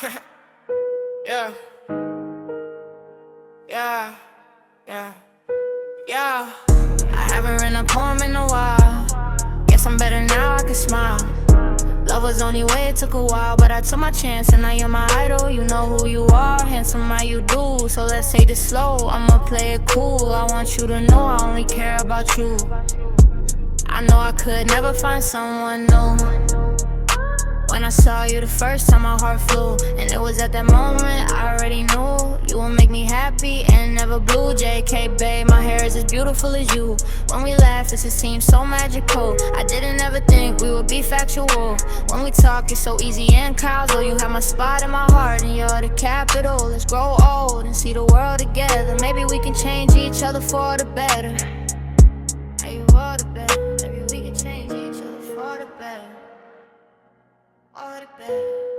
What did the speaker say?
Yeah, yeah, yeah, yeah. I haven't written a poem in a while. Guess I'm better now, I can smile. Love was only way, it took a while, but I took my chance and now you're my idol. You know who you are, handsome how you do. So let's take this slow, I'ma play it cool. I want you to know I only care about you. I know I could never find someone new. When I saw you the first time, my heart flew, and it was at that moment I already knew you would make me happy and never blue. JK, babe, my hair is as beautiful as you. When we laugh, this seems so magical. I didn't ever think we would be factual. When we talk, it's so easy and casual. You have my spot in my heart, and you're the capital. Let's grow old and see the world together. Maybe we can change each other for the better. Maybe for the better. Maybe we can change each other for the better. All the better.